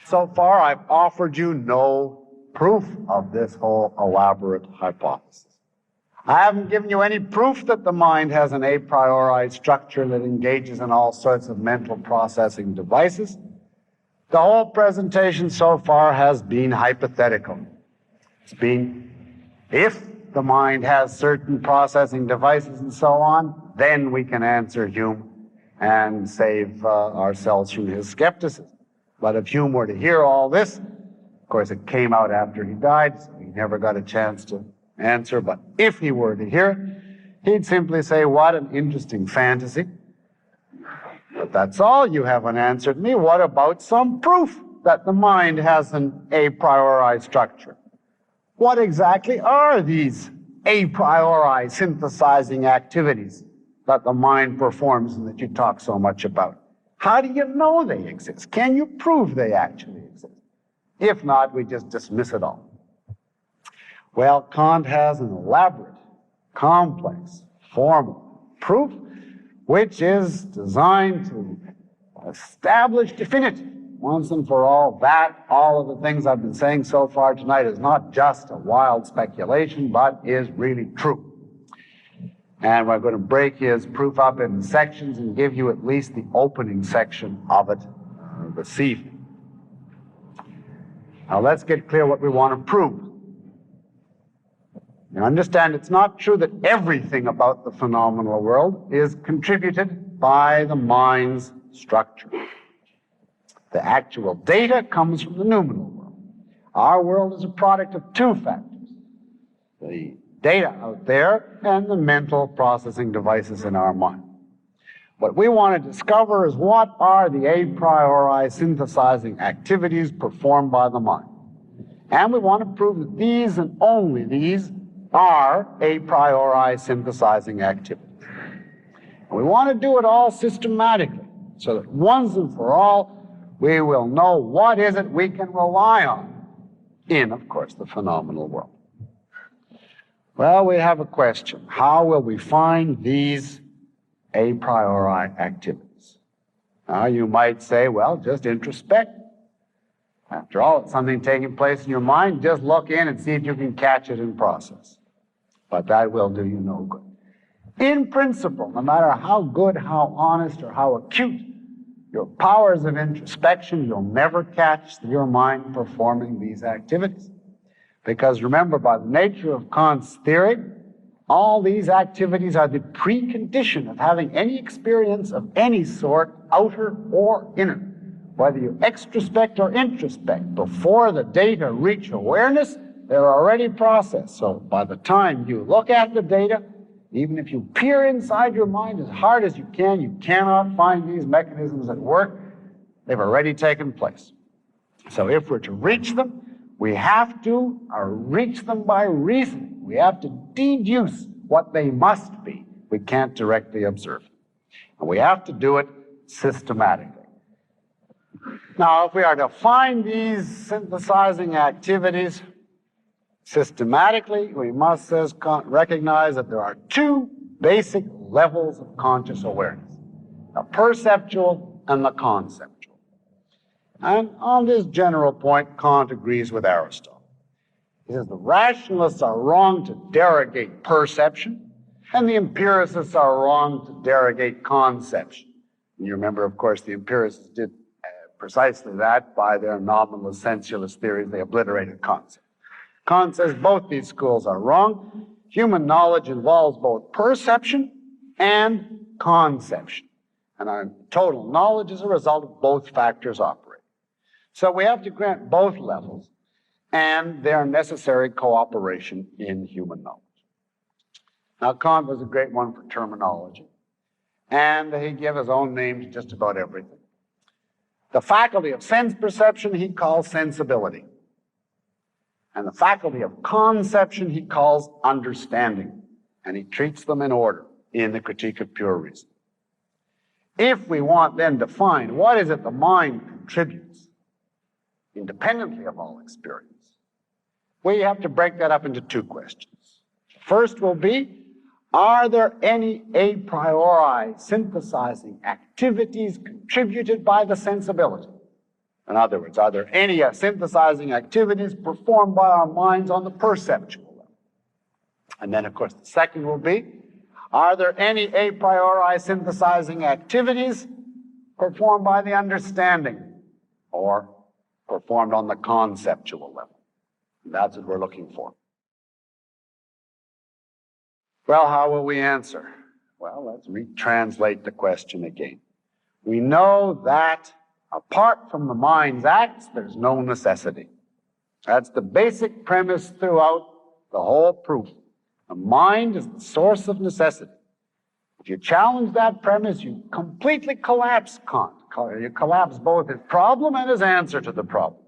So far, I've offered you no proof of this whole elaborate hypothesis. I haven't given you any proof that the mind has an a priori structure that engages in all sorts of mental processing devices. The whole presentation so far has been hypothetical. It's been, if the mind has certain processing devices and so on, then we can answer Hume and save ourselves from his skepticism. But if Hume were to hear all this, of course it came out after he died, so he never got a chance to answer, but if he were to hear it, he'd simply say, what an interesting fantasy. But that's all. You haven't answered me. What about some proof that the mind has an a priori structure? What exactly are these a priori synthesizing activities that the mind performs and that you talk so much about? How do you know they exist? Can you prove they actually exist? If not, we just dismiss it all. Well, Kant has an elaborate, complex, formal proof which is designed to establish definitively, once and for all, that all of the things I've been saying so far tonight is not just a wild speculation, but is really true. And we're going to break his proof up into sections and give you at least the opening section of it this evening. Now let's get clear what we want to prove. You understand, it's not true that everything about the phenomenal world is contributed by the mind's structure. The actual data comes from the noumenal world. Our world is a product of two factors: the data out there and the mental processing devices in our mind. What we want to discover is what are the a priori synthesizing activities performed by the mind. And we want to prove that these and only these are a priori synthesizing activities. And we want to do it all systematically, so that once and for all, we will know what is it we can rely on in, of course, the phenomenal world. Well, we have a question. How will we find these a priori activities? Now, you might say, well, just introspect. After all, it's something taking place in your mind. Just look in and see if you can catch it in process. But that will do you no good. In principle, no matter how good, how honest, or how acute your powers of introspection, you'll never catch your mind performing these activities. Because remember, by the nature of Kant's theory, all these activities are the precondition of having any experience of any sort, outer or inner. Whether you extrospect or introspect, before the data reach awareness, they're already processed. So by the time you look at the data, even if you peer inside your mind as hard as you cannot find these mechanisms at work. They've already taken place. So if we're to reach them, we have to reach them by reasoning. We have to deduce what they must be. We can't directly observe them. And we have to do it systematically. Now, if we are to find these synthesizing activities systematically, we must, says Kant, recognize that there are two basic levels of conscious awareness: the perceptual and the conceptual. And on this general point, Kant agrees with Aristotle. He says the rationalists are wrong to derogate perception, and the empiricists are wrong to derogate conception. And you remember, of course, the empiricists did precisely that by their nominalist sensualist theories. They obliterated concept. Kant says both these schools are wrong. Human knowledge involves both perception and conception. And our total knowledge is a result of both factors operating. So we have to grant both levels and their necessary cooperation in human knowledge. Now, Kant was a great one for terminology, and he gave his own name to just about everything. The faculty of sense perception he calls sensibility. And the faculty of conception he calls understanding. And he treats them in order in the Critique of Pure Reason. If we want then to find what is it the mind contributes independently of all experience, we have to break that up into two questions. First will be, are there any a priori synthesizing activities contributed by the sensibility? In other words, are there any synthesizing activities performed by our minds on the perceptual level? And then, of course, the second will be, are there any a priori synthesizing activities performed by the understanding or performed on the conceptual level? And that's what we're looking for. Well, how will we answer? Well, let's retranslate the question again. We know that apart from the mind's acts, there's no necessity. That's the basic premise throughout the whole proof. The mind is the source of necessity. If you challenge that premise, you completely collapse Kant. You collapse both his problem and his answer to the problem.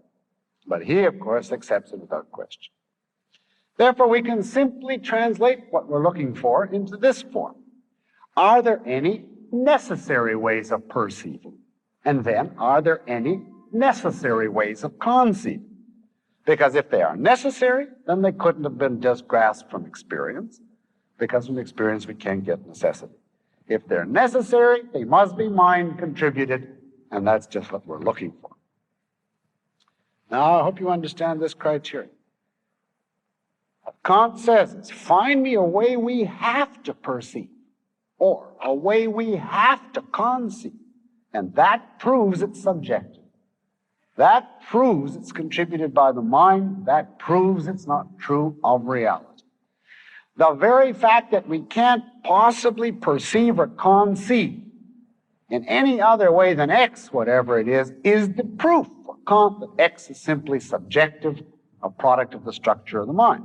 But he, of course, accepts it without question. Therefore, we can simply translate what we're looking for into this form. Are there any necessary ways of perceiving? And then, are there any necessary ways of conceiving? Because if they are necessary, then they couldn't have been just grasped from experience, because from experience we can't get necessity. If they're necessary, they must be mind-contributed, and that's just what we're looking for. Now, I hope you understand this criterion. What Kant says is, find me a way we have to perceive, or a way we have to conceive, and that proves it's subjective. That proves it's contributed by the mind. That proves it's not true of reality. The very fact that we can't possibly perceive or conceive in any other way than X, whatever it is the proof for Kant that X is simply subjective, a product of the structure of the mind.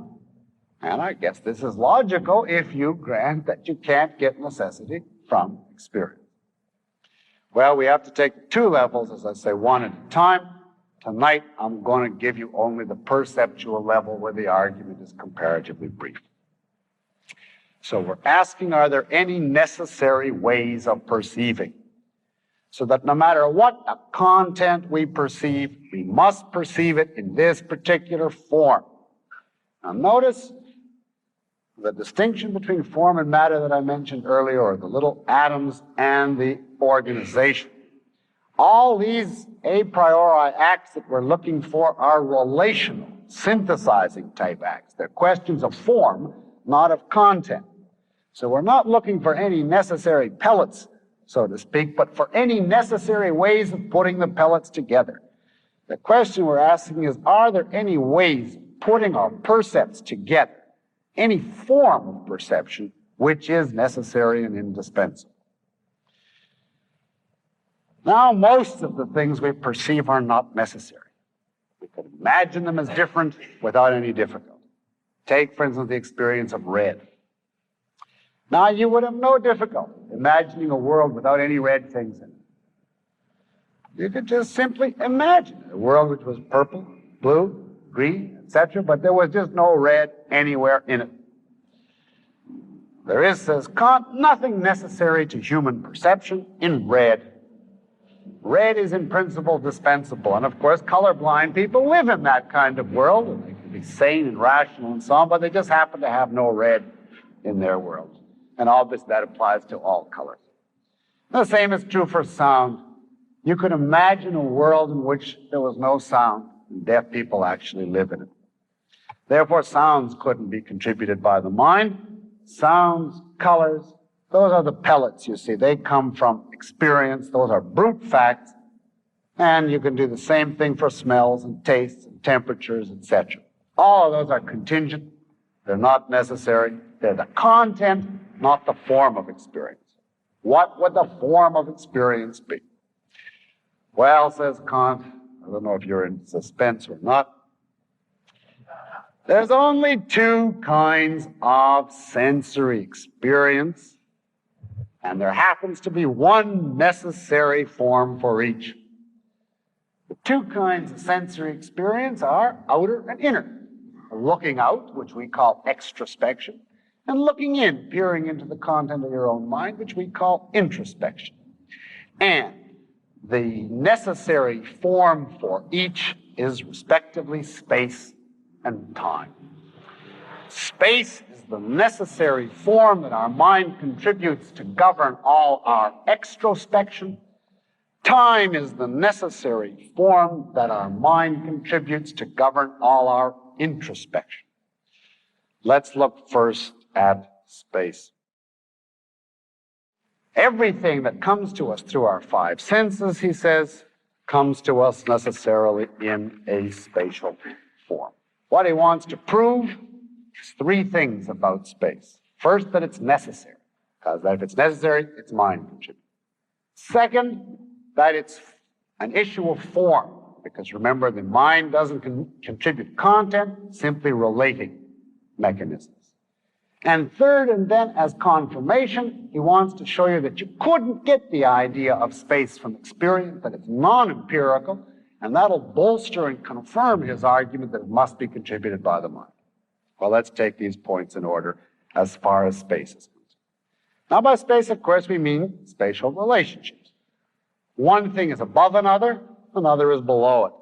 And I guess this is logical if you grant that you can't get necessity from experience. Well, we have to take two levels, as I say, one at a time. Tonight, I'm going to give you only the perceptual level where the argument is comparatively brief. So we're asking, are there any necessary ways of perceiving? So that no matter what content we perceive, we must perceive it in this particular form. Now notice the distinction between form and matter that I mentioned earlier, or the little atoms and the organization. All these a priori acts that we're looking for are relational, synthesizing type acts. They're questions of form, not of content. So we're not looking for any necessary pellets, so to speak, but for any necessary ways of putting the pellets together. The question we're asking is, are there any ways of putting our percepts together, any form of perception which is necessary and indispensable? Now, most of the things we perceive are not necessary. We could imagine them as different without any difficulty. Take, for instance, the experience of red. Now, you would have no difficulty imagining a world without any red things in it. You could just simply imagine a world which was purple, blue, green, etc., but there was just no red anywhere in it. There is, says Kant, nothing necessary to human perception in red. Red is in principle dispensable, and of course colorblind people live in that kind of world, and they can be sane and rational and so on, but they just happen to have no red in their world. And obviously that applies to all colors. The same is true for sound. You could imagine a world in which there was no sound, and deaf people actually live in it. Therefore, sounds couldn't be contributed by the mind. Sounds, colors, those are the pellets, you see. They come from experience. Those are brute facts. And you can do the same thing for smells and tastes and temperatures, etc. All of those are contingent. They're not necessary. They're the content, not the form of experience. What would the form of experience be? Well, says Kant, I don't know if you're in suspense or not, there's only two kinds of sensory experience, and there happens to be one necessary form for each. The two kinds of sensory experience are outer and inner. Looking out, which we call extrospection, and looking in, peering into the content of your own mind, which we call introspection. And the necessary form for each is respectively space and time. Space is the necessary form that our mind contributes to govern all our extrospection. Time is the necessary form that our mind contributes to govern all our introspection. Let's look first at space. Everything that comes to us through our five senses, he says, comes to us necessarily in a spatial form. What he wants to prove is three things about space. First, that it's necessary, because if it's necessary, it's mind contributed. Second, that it's an issue of form, because remember, the mind doesn't contribute content, simply relating mechanisms. And third, and then as confirmation, he wants to show you that you couldn't get the idea of space from experience, that it's non-empirical, and that'll bolster and confirm his argument that it must be contributed by the mind. Well, let's take these points in order as far as space is concerned. Now, by space, of course, we mean spatial relationships. One thing is above another is below it.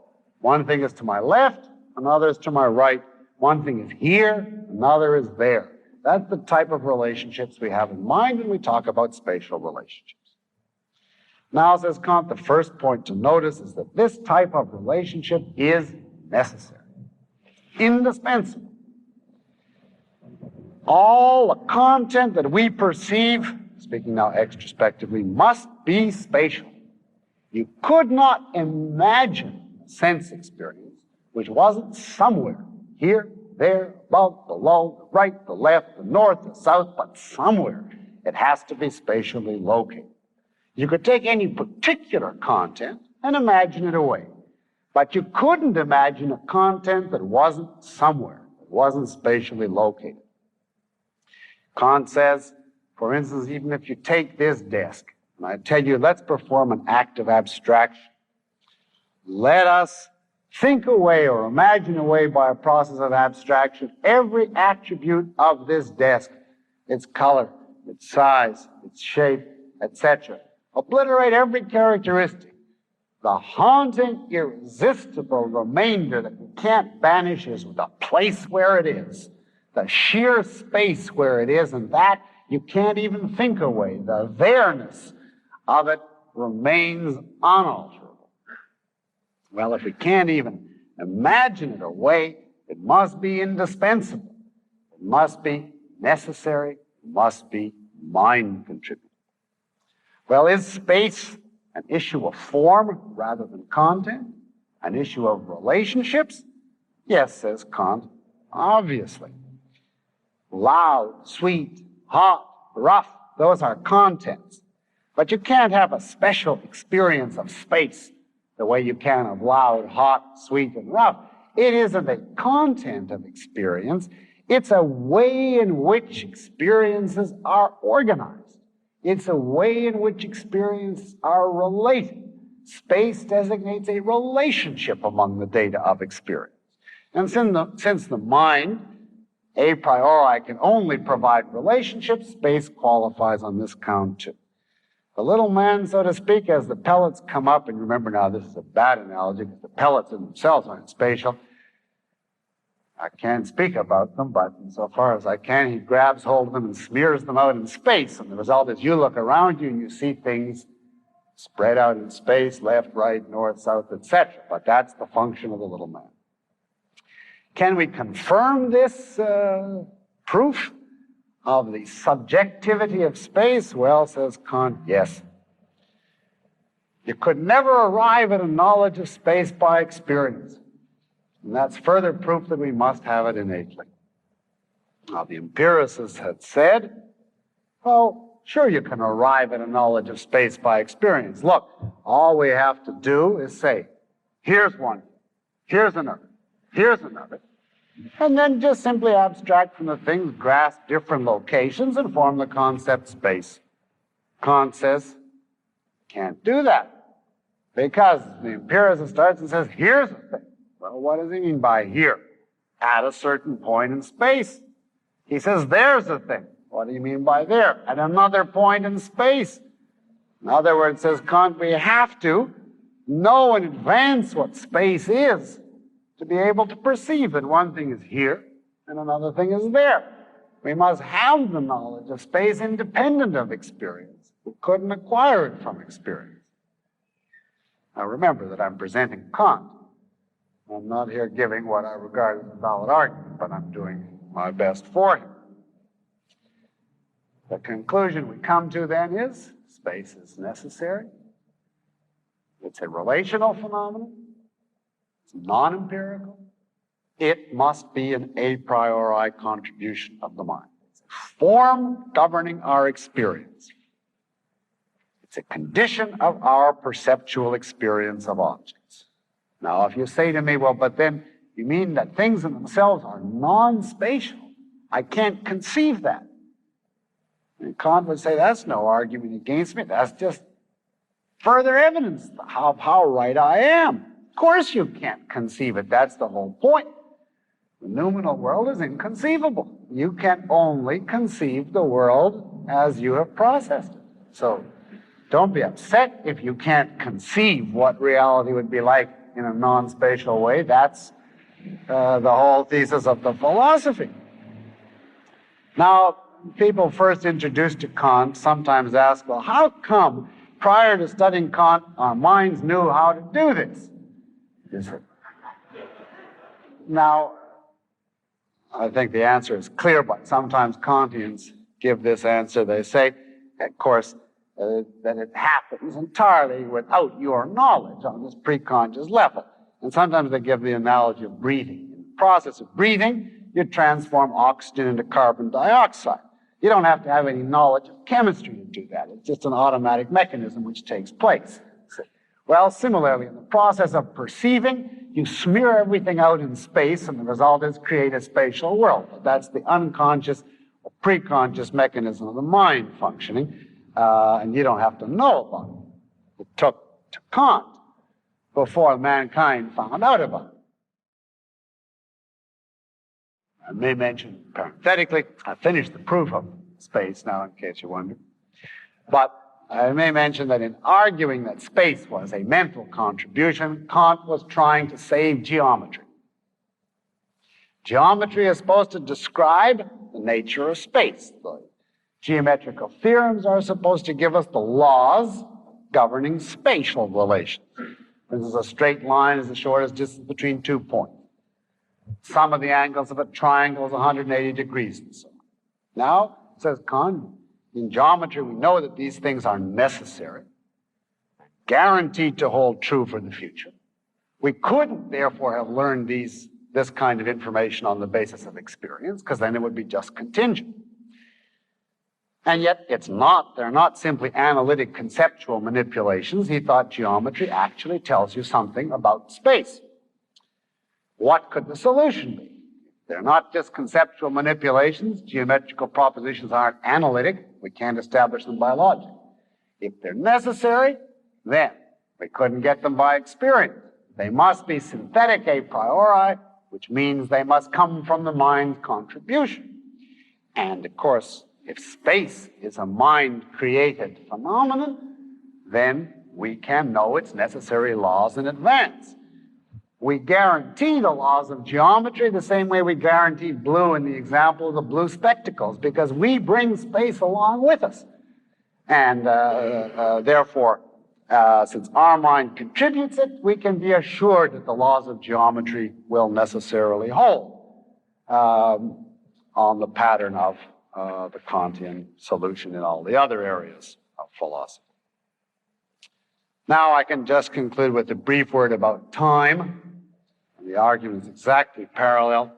One thing is to my left, another is to my right. One thing is here, another is there. That's the type of relationships we have in mind when we talk about spatial relationships. Now, says Kant, the first point to notice is that this type of relationship is necessary, indispensable. All the content that we perceive, speaking now extrospectively, must be spatial. You could not imagine a sense experience which wasn't somewhere, here, there, above, below, the right, the left, the north, the south, but somewhere it has to be spatially located. You could take any particular content and imagine it away, but you couldn't imagine a content that wasn't somewhere, that wasn't spatially located. Kant says, for instance, even if you take this desk, and I tell you, let's perform an act of abstraction. Let us think away or imagine away by a process of abstraction every attribute of this desk, its color, its size, its shape, etc. Obliterate every characteristic. The haunting, irresistible remainder that you can't banish is the place where it is, the sheer space where it is, and that you can't even think away. The there-ness of it remains unalterable. Well, if we can't even imagine it away, it must be indispensable. It must be necessary. It must be mind contributed. Well, is space an issue of form rather than content? An issue of relationships? Yes, says Kant, obviously. Loud, sweet, hot, rough, those are contents. But you can't have a special experience of space the way you can of loud, hot, sweet, and rough. It isn't a content of experience. It's a way in which experiences are organized. It's a way in which experiences are related. Space designates a relationship among the data of experience. And since the mind, a priori, can only provide relationships, space qualifies on this count too. The little man, so to speak, as the pellets come up, and remember now this is a bad analogy because the pellets in themselves aren't spatial. I can't speak about them, but insofar as I can, he grabs hold of them and smears them out in space. And the result is you look around you and you see things spread out in space, left, right, north, south, etc. But that's the function of the little man. Can we confirm this proof of the subjectivity of space? Well, says Kant, yes. You could never arrive at a knowledge of space by experience. And that's further proof that we must have it innately. Now, the empiricists had said, well, sure you can arrive at a knowledge of space by experience. Look, all we have to do is say, here's one, here's another, here's another. And then just simply abstract from the things, grasp different locations, and form the concept space. Kant says, can't do that. Because the empiricist starts and says, here's the thing. Well, what does he mean by here? At a certain point in space. He says, there's the thing. What do you mean by there? At another point in space. In other words, says Kant, we have to know in advance what space is to be able to perceive that one thing is here and another thing is there. We must have the knowledge of space independent of experience. We couldn't acquire it from experience. Now remember that I'm presenting Kant. I'm not here giving what I regard as a valid argument, but I'm doing my best for him. The conclusion we come to then is space is necessary. It's a relational phenomenon. It's non-empirical. It must be an a priori contribution of the mind. It's a form governing our experience. It's a condition of our perceptual experience of objects. Now, if you say to me, well, but then you mean that things in themselves are non-spatial. I can't conceive that. And Kant would say, that's no argument against me. That's just further evidence of how right I am. Of course you can't conceive it. That's the whole point. The noumenal world is inconceivable. You can only conceive the world as you have processed it. So don't be upset if you can't conceive what reality would be like in a non-spatial way. That's the whole thesis of the philosophy. Now, people first introduced to Kant sometimes ask, well, how come prior to studying Kant, our minds knew how to do this? Now, I think the answer is clear, but sometimes Kantians give this answer. They say, of course, that it happens entirely without your knowledge on this preconscious level. And sometimes they give the analogy of breathing. In the process of breathing, you transform oxygen into carbon dioxide. You don't have to have any knowledge of chemistry to do that. It's just an automatic mechanism which takes place. Well, similarly, in the process of perceiving, you smear everything out in space, and the result is create a spatial world. That's the unconscious or preconscious mechanism of the mind functioning. And you don't have to know about it. It took to Kant before mankind found out about it. I may mention parenthetically, I finished the proof of space now, in case you wonder. But I may mention that in arguing that space was a mental contribution, Kant was trying to save geometry. Geometry is supposed to describe the nature of space. The geometrical theorems are supposed to give us the laws governing spatial relations. This is a straight line is the shortest distance between 2 points. Sum of the angles of a triangle is 180 degrees and so on. Now, says Kant, in geometry we know that these things are necessary, guaranteed to hold true for the future. We couldn't, therefore, have learned this kind of information on the basis of experience, because then it would be just contingent. And yet they're not simply analytic conceptual manipulations. He thought geometry actually tells you something about space. What could the solution be? They're not just conceptual manipulations. Geometrical propositions aren't analytic. We can't establish them by logic. If they're necessary, then we couldn't get them by experience. They must be synthetic a priori, which means they must come from the mind's contribution. And of course, if space is a mind-created phenomenon, then we can know its necessary laws in advance. We guarantee the laws of geometry the same way we guaranteed blue in the example of the blue spectacles, because we bring space along with us. And therefore, since our mind contributes it, we can be assured that the laws of geometry will necessarily hold on the pattern of the Kantian solution in all the other areas of philosophy. Now I can just conclude with a brief word about time. The argument is exactly parallel.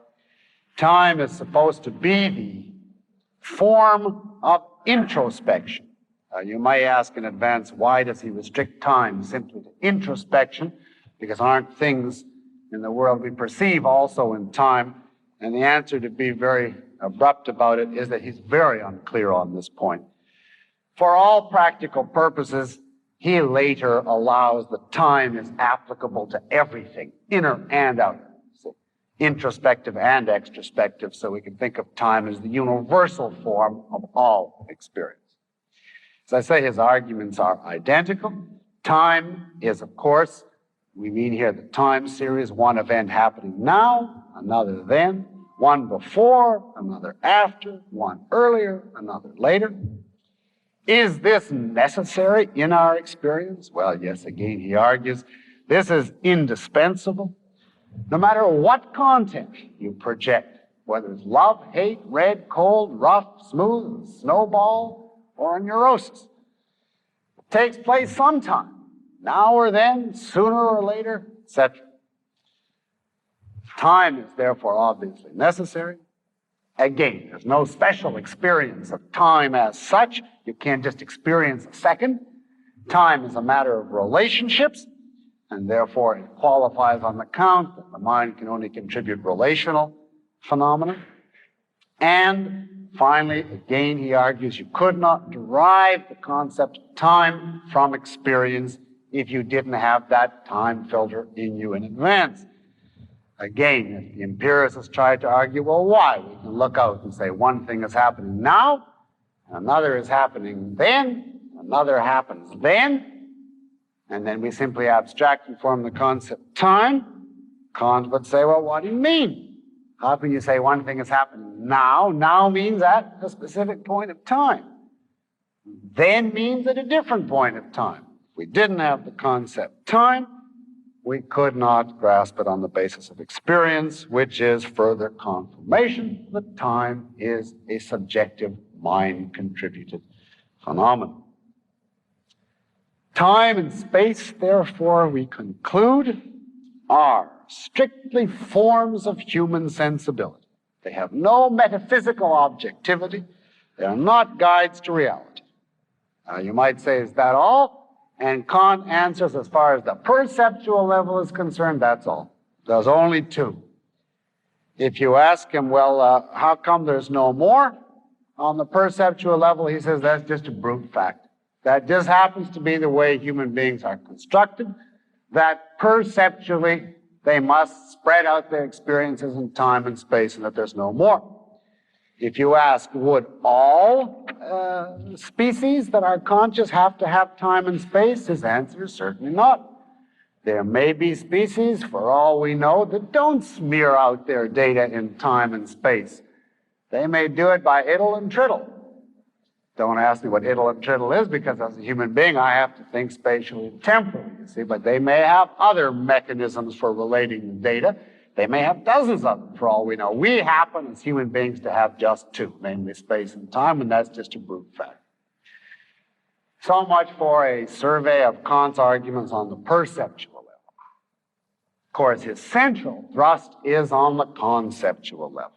Time is supposed to be the form of introspection. You may ask in advance, why does he restrict time simply to introspection? Because aren't things in the world we perceive also in time? And the answer, to be very abrupt about it, is that he's very unclear on this point. For all practical purposes, he later allows that time is applicable to everything, inner and outer, so introspective and extrospective, so we can think of time as the universal form of all experience. As I say, his arguments are identical. Time is, of course, we mean here the time series, one event happening now, another then, one before, another after, one earlier, another later. Is this necessary in our experience? Well, yes, again, he argues, this is indispensable. No matter what content you project, whether it's love, hate, red, cold, rough, smooth, snowball, or a neurosis, it takes place sometime, now or then, sooner or later, etc. Time is therefore obviously necessary. Again, there's no special experience of time as such. You can't just experience a second. Time is a matter of relationships, and therefore it qualifies on the count that the mind can only contribute relational phenomena. And finally, again, he argues you could not derive the concept of time from experience if you didn't have that time filter in you in advance. Again, if the empiricists try to argue, well, why? We can look out and say one thing is happening now, another is happening then, another happens then, and then we simply abstract and form the concept time. Kant would say, well, what do you mean? How can you say one thing is happening now? Now means at a specific point of time. Then means at a different point of time. If we didn't have the concept time, we could not grasp it on the basis of experience, which is further confirmation that time is a subjective, mind-contributed phenomenon. Time and space, therefore, we conclude, are strictly forms of human sensibility. They have no metaphysical objectivity. They are not guides to reality. You might say, is that all? And Kant answers, as far as the perceptual level is concerned, that's all. There's only two. If you ask him, well, how come there's no more? On the perceptual level, he says that's just a brute fact. That just happens to be the way human beings are constructed, that perceptually they must spread out their experiences in time and space, and that there's no more. If you ask, would all species that are conscious have to have time and space? His answer is certainly not. There may be species, for all we know, that don't smear out their data in time and space. They may do it by iddle and triddle. Don't ask me what iddle and triddle is, because as a human being, I have to think spatially and temporally, you see. But they may have other mechanisms for relating the data. They may have dozens of them, for all we know. We happen, as human beings, to have just two, namely space and time, and that's just a brute fact. So much for a survey of Kant's arguments on the perceptual level. Of course, his central thrust is on the conceptual level.